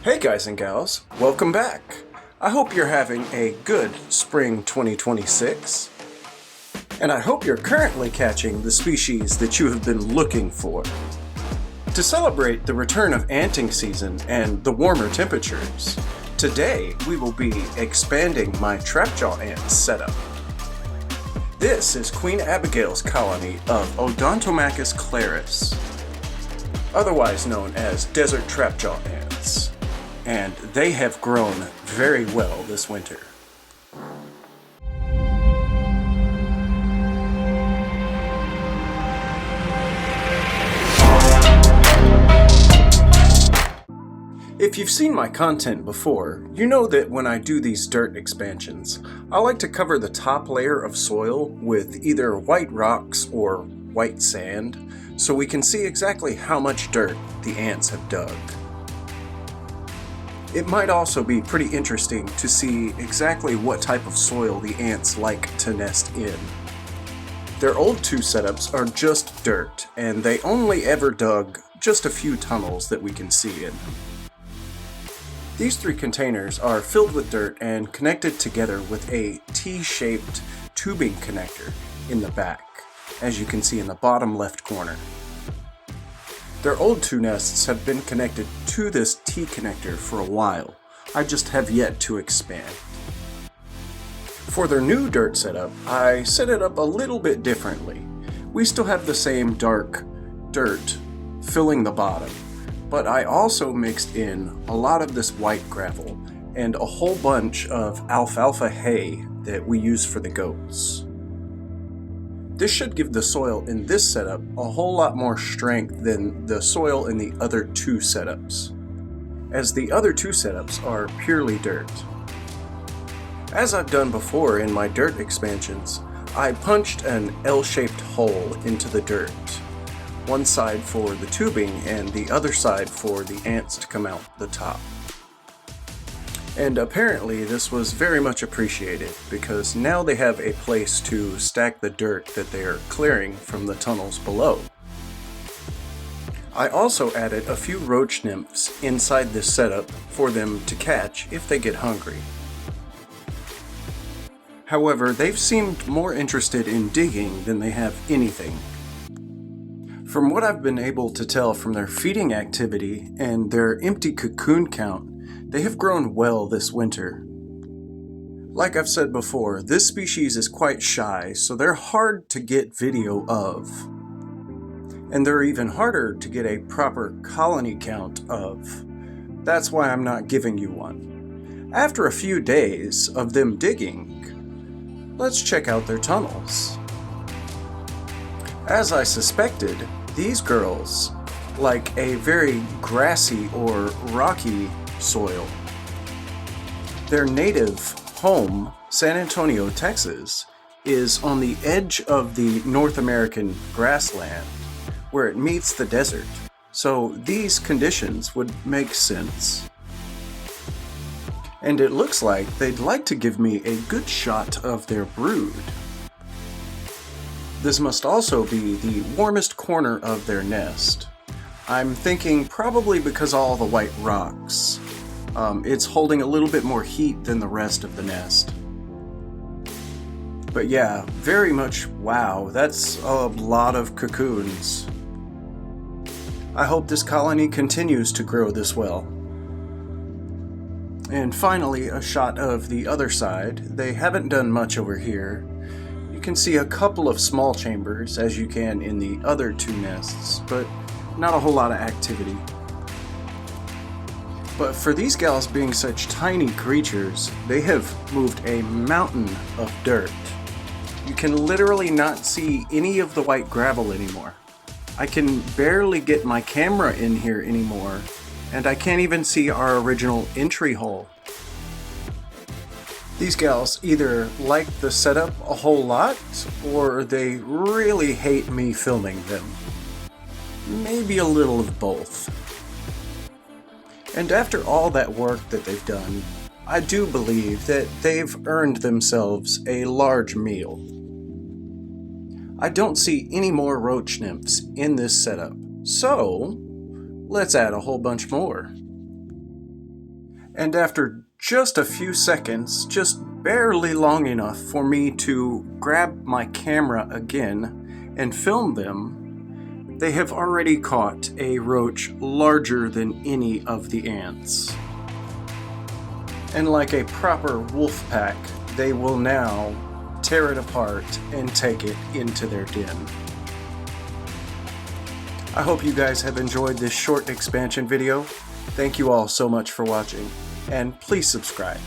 Hey guys and gals, welcome back. I hope you're having a good spring 2026, and I hope you're currently catching the species that you have been looking for. To celebrate the return of anting season and the warmer temperatures, today we will be expanding my trapjaw ant setup. This is Queen Abigail's colony of Odontomachus clarus, otherwise known as desert trapjaw ants. And they have grown very well this winter. If you've seen my content before, you know that when I do these dirt expansions, I like to cover the top layer of soil with either white rocks or white sand, so we can see exactly how much dirt the ants have dug. It might also be pretty interesting to see exactly what type of soil the ants like to nest in. Their old two setups are just dirt, and they only ever dug just a few tunnels that we can see in. These three containers are filled with dirt and connected together with a T-shaped tubing connector in the back, as you can see in the bottom left corner. Their old two nests have been connected to this T-connector for a while. I just have yet to expand. For their new dirt setup, I set it up a little bit differently. We still have the same dark dirt filling the bottom, but I also mixed in a lot of this white gravel and a whole bunch of alfalfa hay that we use for the goats. This should give the soil in this setup a whole lot more strength than the soil in the other two setups, as the other two setups are purely dirt. As I've done before in my dirt expansions, I punched an L-shaped hole into the dirt, one side for the tubing and the other side for the ants to come out the top. And apparently this was very much appreciated, because now they have a place to stack the dirt that they are clearing from the tunnels below. I also added a few roach nymphs inside this setup for them to catch if they get hungry. However, they've seemed more interested in digging than they have anything. From what I've been able to tell from their feeding activity and their empty cocoon count, they have grown well this winter. Like I've said before, this species is quite shy, so they're hard to get video of. And they're even harder to get a proper colony count of. That's why I'm not giving you one. After a few days of them digging, let's check out their tunnels. As I suspected, these girls like a very grassy or rocky soil. Their native home, San Antonio, Texas, is on the edge of the North American grassland, where it meets the desert, so these conditions would make sense. And it looks like they'd like to give me a good shot of their brood. This must also be the warmest corner of their nest. I'm thinking probably because all the white rocks. It's holding a little bit more heat than the rest of the nest. But yeah, very much wow, that's a lot of cocoons. I hope this colony continues to grow this well. And finally, a shot of the other side. They haven't done much over here. You can see a couple of small chambers, as you can in the other two nests, but not a whole lot of activity. But for these gals being such tiny creatures, they have moved a mountain of dirt. You can literally not see any of the white gravel anymore. I can barely get my camera in here anymore, and I can't even see our original entry hole. These gals either like the setup a whole lot, or they really hate me filming them. Maybe a little of both. And after all that work that they've done, I do believe that they've earned themselves a large meal. I don't see any more roach nymphs in this setup, so let's add a whole bunch more. And after just a few seconds, just barely long enough for me to grab my camera again and film them, they have already caught a roach larger than any of the ants. And like a proper wolf pack, they will now tear it apart and take it into their den. I hope you guys have enjoyed this short expansion video. Thank you all so much for watching, and please subscribe.